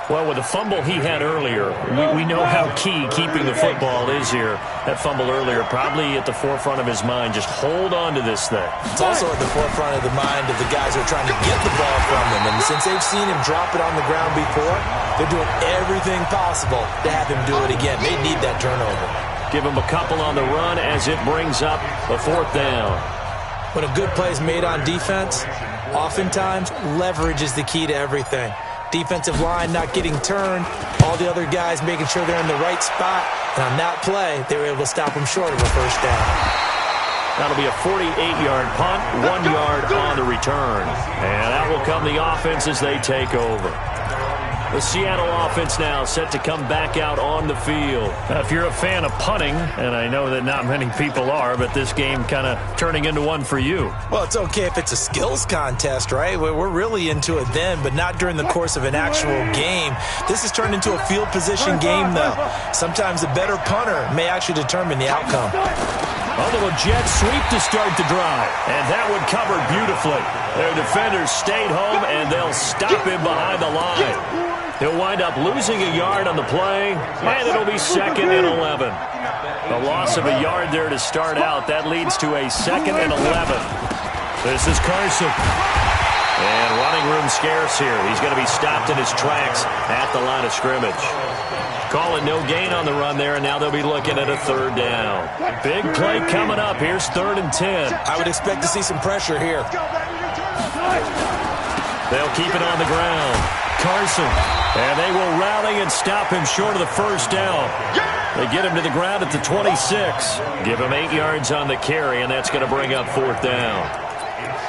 Well, with the fumble he had earlier, we know how key keeping the football is here. That fumble earlier probably at the forefront of his mind. Just hold on to this thing. It's also at the forefront of the mind of the guys who are trying to get the ball from him. And since they've seen him drop it on the ground before, they're doing everything possible to have him do it again. They need that turnover. Give him a couple on the run as it brings up a 4th down. When a good play is made on defense, oftentimes leverage is the key to everything. Defensive line not getting turned, all the other guys making sure they're in the right spot. And on that play, they were able to stop them short of a 1st down. That'll be a 48-yard punt, 1 yard on the return. And that will come the offense as they take over. The Seattle offense now set to come back out on the field. If you're a fan of punting, and I know that not many people are, but this game kind of turning into one for you. Well, it's okay if it's a skills contest, right? We're really into it then, but not during the course of an actual game. This has turned into a field position game, though. Sometimes a better punter may actually determine the outcome. A little jet sweep to start the drive, and that one covered beautifully. Their defenders stayed home, and they'll stop him behind the line. He'll wind up losing a yard on the play, and it'll be 2nd and 11. A loss of a yard there to start out. That leads to a 2nd and 11. This is Carson. And running room scarce here. He's going to be stopped in his tracks at the line of scrimmage. Call it no gain on the run there, and now they'll be looking at a 3rd down. Big play coming up. Here's 3rd and 10. I would expect to see some pressure here. They'll keep it on the ground. Carson, and they will rally and stop him short of the 1st down. They get him to the ground at the 26. Give him 8 yards on the carry, and that's going to bring up 4th down.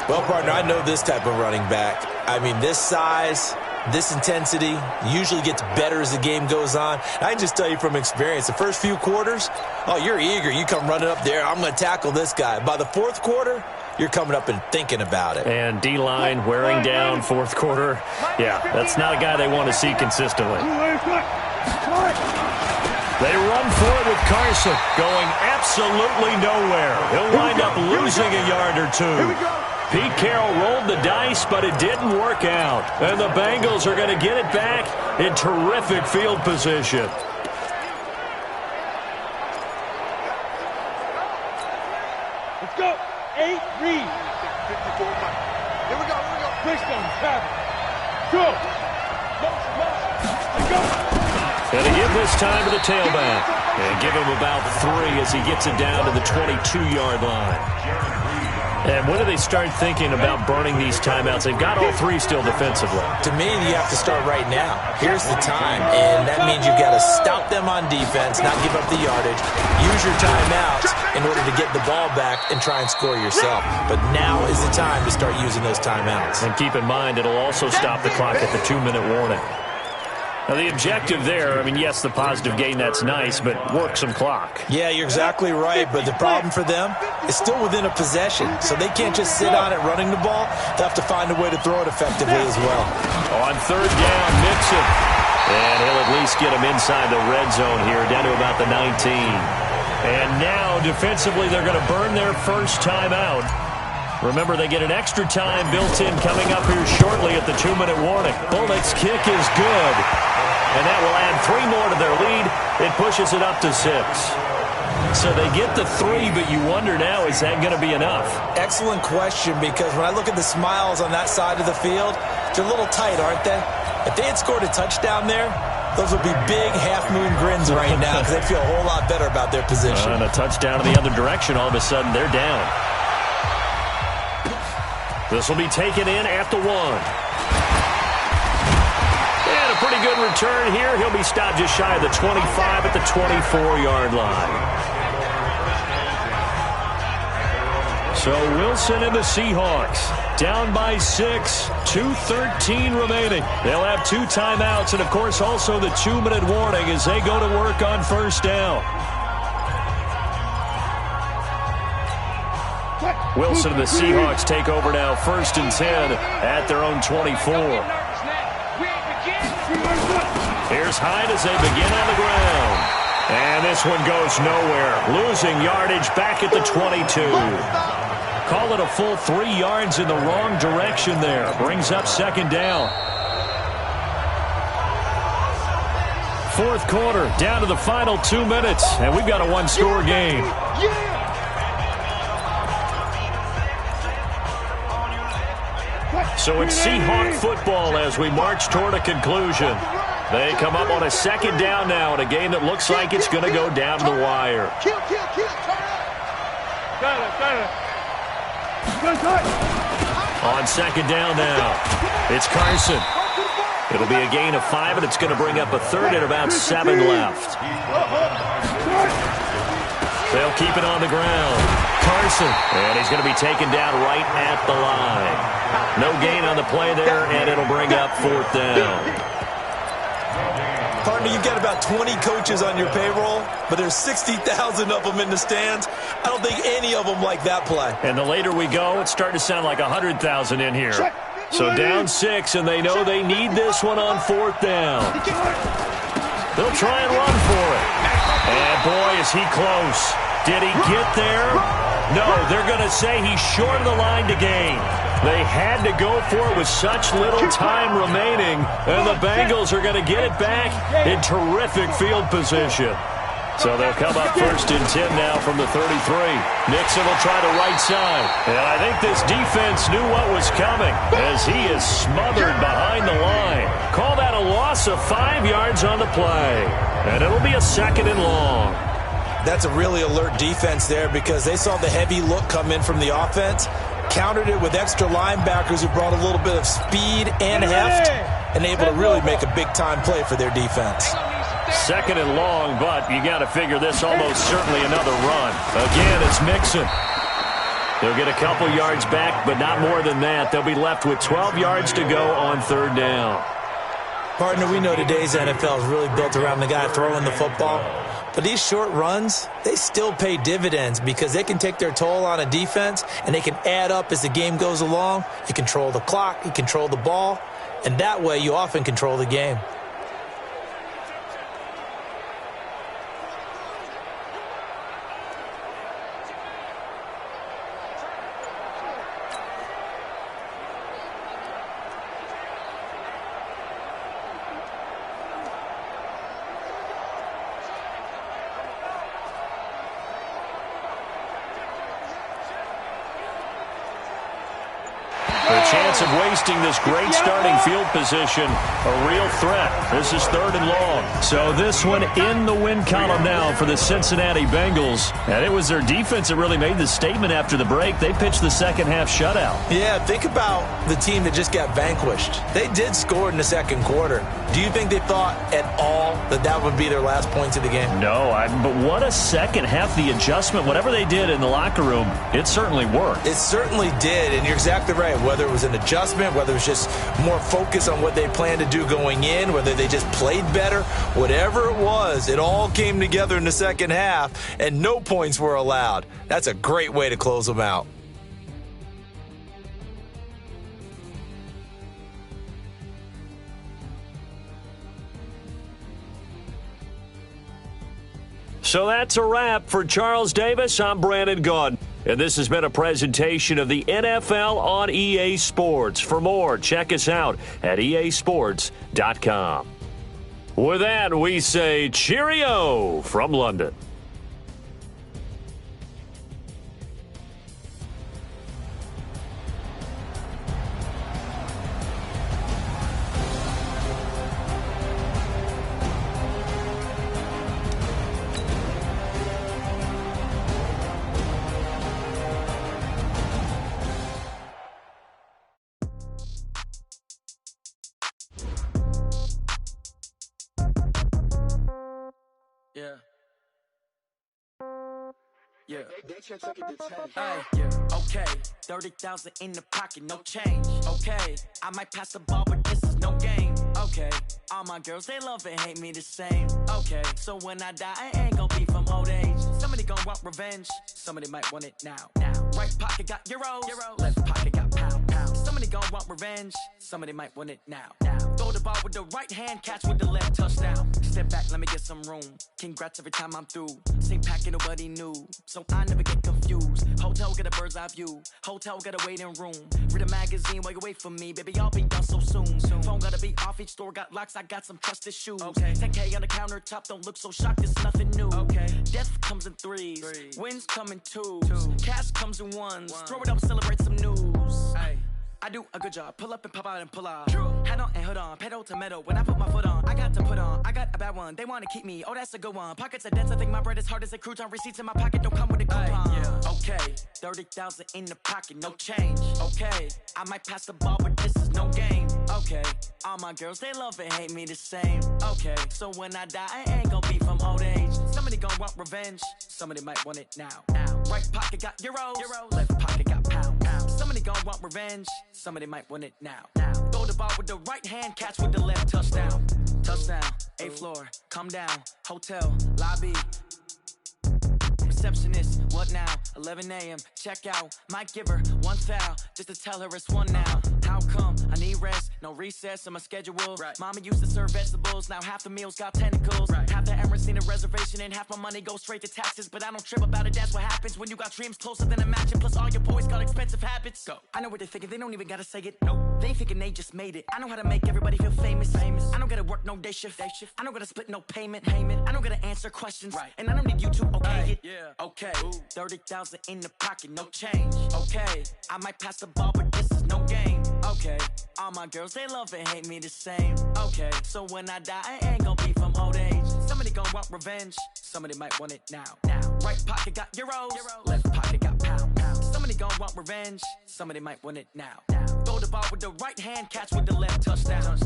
Well, partner, I know this type of running back. I mean, this size, this intensity usually gets better as the game goes on. I can just tell you from experience, the first few quarters, oh, you're eager. You come running up there, I'm going to tackle this guy. By the 4th quarter, you're coming up and thinking about it. And D-line wearing down 4th quarter. Yeah, that's not a guy they want to see consistently. They run for it with Carson, going absolutely nowhere. He'll wind up losing a yard or 2. Pete Carroll rolled the dice, but it didn't work out. And the Bengals are going to get it back in terrific field position. Let's go. 8, read. 54, Mike. Here we go. Quickstone, tap. Go. Let's go. And to give this time to the tailback. And give him about 3 as he gets it down to the 22-yard line. And when do they start thinking about burning these timeouts? They've got all 3 still defensively. To me, you have to start right now. Here's the time, and that means you've got to stop them on defense, not give up the yardage, use your timeouts in order to get the ball back and try and score yourself. But now is the time to start using those timeouts. And keep in mind, it'll also stop the clock at the 2-minute warning. Now, the objective there, I mean, yes, the positive gain, that's nice, but work some clock. Yeah, you're exactly right, but the problem for them is still within a possession, so they can't just sit on it running the ball. They'll have to find a way to throw it effectively as well. On 3rd down, Mixon. And he'll at least get him inside the red zone here, down to about the 19. And now, defensively, they're going to burn their first timeout. Remember, they get an extra time built in coming up here shortly at the 2-minute warning. Bullock's kick is good. And that will add 3 more to their lead. It pushes it up to 6. So they get the 3, but you wonder now, is that going to be enough? Excellent question, because when I look at the smiles on that side of the field, they're a little tight, aren't they? If they had scored a touchdown there, those would be big half-moon grins right now because they feel a whole lot better about their position. And a touchdown in the other direction, all of a sudden they're down. This will be taken in at the 1. And a pretty good return here. He'll be stopped just shy of the 25 at the 24-yard line. So Wilson and the Seahawks down by 6, 2:13 remaining. They'll have 2 timeouts and, of course, also the 2-minute warning as they go to work on 1st down. Wilson and the Seahawks take over now, 1st and 10 at their own 24. Here's Hyde as they begin on the ground. And this one goes nowhere. Losing yardage back at the 22. Call it a full 3 yards in the wrong direction there. Brings up second down. Fourth quarter, down to the final 2 minutes, and we've got a one-score game. So it's Seahawk football as we march toward a conclusion. They come up on a second down now in a game that looks like it's going to go down to the wire. On second down now, it's Carson. It'll be a gain of 5, and it's going to bring up a third and about 7 left. They'll keep it on the ground. Carson, and he's going to be taken down right at the line. No gain on the play there, and it'll bring up fourth down. Partner, you've got about 20 coaches on your payroll, but there's 60,000 of them in the stands. I don't think any of them like that play. And the later we go, it's starting to sound like 100,000 in here. So down 6, and they know they need this one on fourth down. They'll try and run for it. And boy, is he close. Did he get there? No, they're going to say he's short of the line to gain. They had to go for it with such little time remaining, and the Bengals are going to get it back in terrific field position. So they'll come up first and 10 now from the 33. Nixon will try the right side. And I think this defense knew what was coming as he is smothered behind the line. Call that a loss of 5 yards on the play. And it'll be a second and long. That's a really alert defense there because they saw the heavy look come in from the offense, countered it with extra linebackers who brought a little bit of speed and heft, and able to really make a big-time play for their defense. Second and long, but you got to figure this almost certainly another run. Again, it's Mixon. They'll get a couple yards back, but not more than that. They'll be left with 12 yards to go on third down. Partner, we know today's NFL is really built around the guy throwing the football. But these short runs, they still pay dividends because they can take their toll on a defense and they can add up as the game goes along. You control the clock, you control the ball, and that way you often control the game. The chance of wasting this great starting field position, a real threat. This is third and long. So this one in the win column now for the Cincinnati Bengals. And it was their defense that really made the statement after the break. They pitched the second half shutout. Yeah, think about the team that just got vanquished. They did score in the second quarter. Do you think they thought at all that that would be their last points of the game? No, but what a second half. The adjustment, whatever they did in the locker room, it certainly worked. It certainly did, and you're exactly right. Whether it was an adjustment, whether it was just more focus on what they planned to do going in, whether they just played better, whatever it was, it all came together in the second half, and no points were allowed. That's a great way to close them out. So that's a wrap for Charles Davis. I'm Brandon Gaudin. And this has been a presentation of the NFL on EA Sports. For more, check us out at easports.com. With that, we say cheerio from London. Okay, 30,000 in the pocket, no change. Okay, I might pass the ball, but this is no game. Okay, all my girls, they love and hate me the same. Okay, so when I die, I ain't gon' be from old age. Somebody gon' want revenge, somebody might want it now. Right pocket got euros, left pocket got pound. Somebody gon' want revenge. Somebody might want it now. Throw the ball with the right hand, catch with the left, touchdown. Step back, let me get some room. Congrats every time I'm through. Same packet, nobody knew, so I never get confused. Hotel, get a bird's eye view. Hotel, got a waiting room. Read a magazine while you wait for me, baby, I'll be done so soon. Phone gotta be off, each store got locks, I got some trusted shoes. 10K on the countertop, don't look so shocked, it's nothing new. Death comes in threes, wins come in twos. Cash comes in ones, throw it up, celebrate some news. I do a good job, pull up and pop out and pull out. Head on and hood on, pedal to metal. When I put my foot on, I got to put on. I got a bad one, they wanna keep me, oh that's a good one. Pockets are dense, I think my bread is hard as a crouton. Receipts in my pocket don't come with a coupon. Okay, 30,000 in the pocket, no change. Okay, I might pass the ball, but this is no game. Okay, all my girls, they love and hate me the same. Okay, so when I die, I ain't gon' be from old age. Somebody gon' want revenge, somebody might want it now. Right pocket got euros, left pocket got pounds. Somebody gon' want revenge, somebody might want it now. Throw the ball with the right hand, catch with the left, touchdown. Touchdown, 8th floor, come down, hotel, lobby. Receptionist, what now? 11 a.m. check out. Might give her one foul just to tell her it's one now. How come? I need rest, no recess in my schedule. Mama used to serve vegetables, now half the meals got tentacles. Half the errands need a reservation and half my money goes straight to taxes. But I don't trip about it, that's what happens when you got dreams closer than a match. Plus all your boys got expensive habits. Go. I know what they're thinking, they don't even gotta say it. Nope. They thinking they just made it. I know how to make everybody feel famous. I don't gotta work no day shift. I don't gotta split no payment. I don't gotta answer questions. And I don't need you to okay it. Okay, 30,000 in the pocket, no change. Okay, I might pass the ball, but this is no game. Okay, all my girls, they love and hate me the same. Okay, so when I die, I ain't gon' be from old age. Somebody gon' want revenge, somebody might want it now. Right pocket got euros, left pocket got pounds. Somebody gon' want revenge, somebody might want it now. Throw the ball with the right hand, catch with the left, touchdown.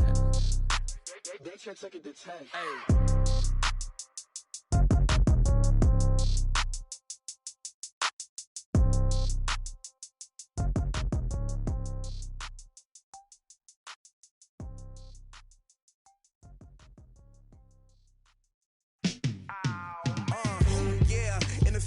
They can't take it to 10.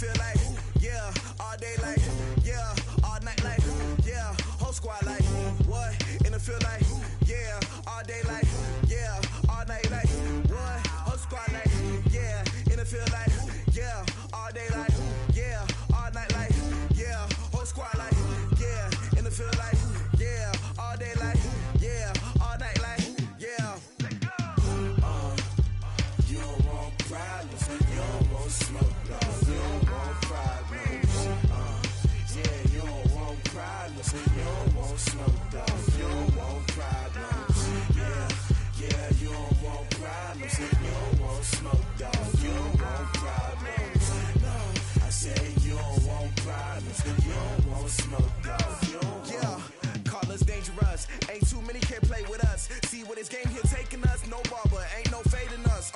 Feel like, yeah, all day like, yeah, all night like, yeah, whole squad like, what? In the feel like, yeah, all day like, yeah, all night like, what? Whole squad like, yeah, in the feel like, yeah, all day like, yeah, all night like, yeah, whole squad like, yeah, in the feel like, yeah, all day like, yeah, all night like, yeah. You don't want problems, you don't want smoke, dog. You don't want problems. Yeah, you don't want problems. You don't want smoke, dog. You don't want problems. Yeah, you don't want problems. You don't want smoke, dog. You don't want problems. No, I say you don't want problems. You don't want smoke, dog. You don't want. Call us dangerous. Ain't too many can play with us. See what this game here taking us. No barber, ain't no fading us.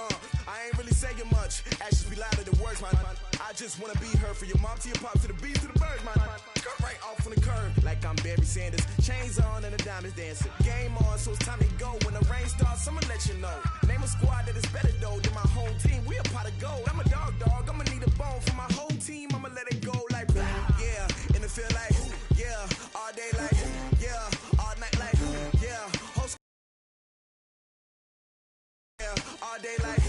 I ain't really saying much. Actions be louder than words, man. I just wanna be heard. For your mom to your pop to the beat to the birds, man. Cut right off on the curb like I'm Barry Sanders. Chains on and the diamonds dancing. Game on, so it's time to go. When the rain starts, I'ma let you know. Name a squad that is better though than my home team. We a pot of gold. I'm a dog. I'ma need a bone for my whole team. I'ma let it go like blah. Yeah, and it feel like yeah, all day like yeah, all night like yeah, whole yeah, all day like.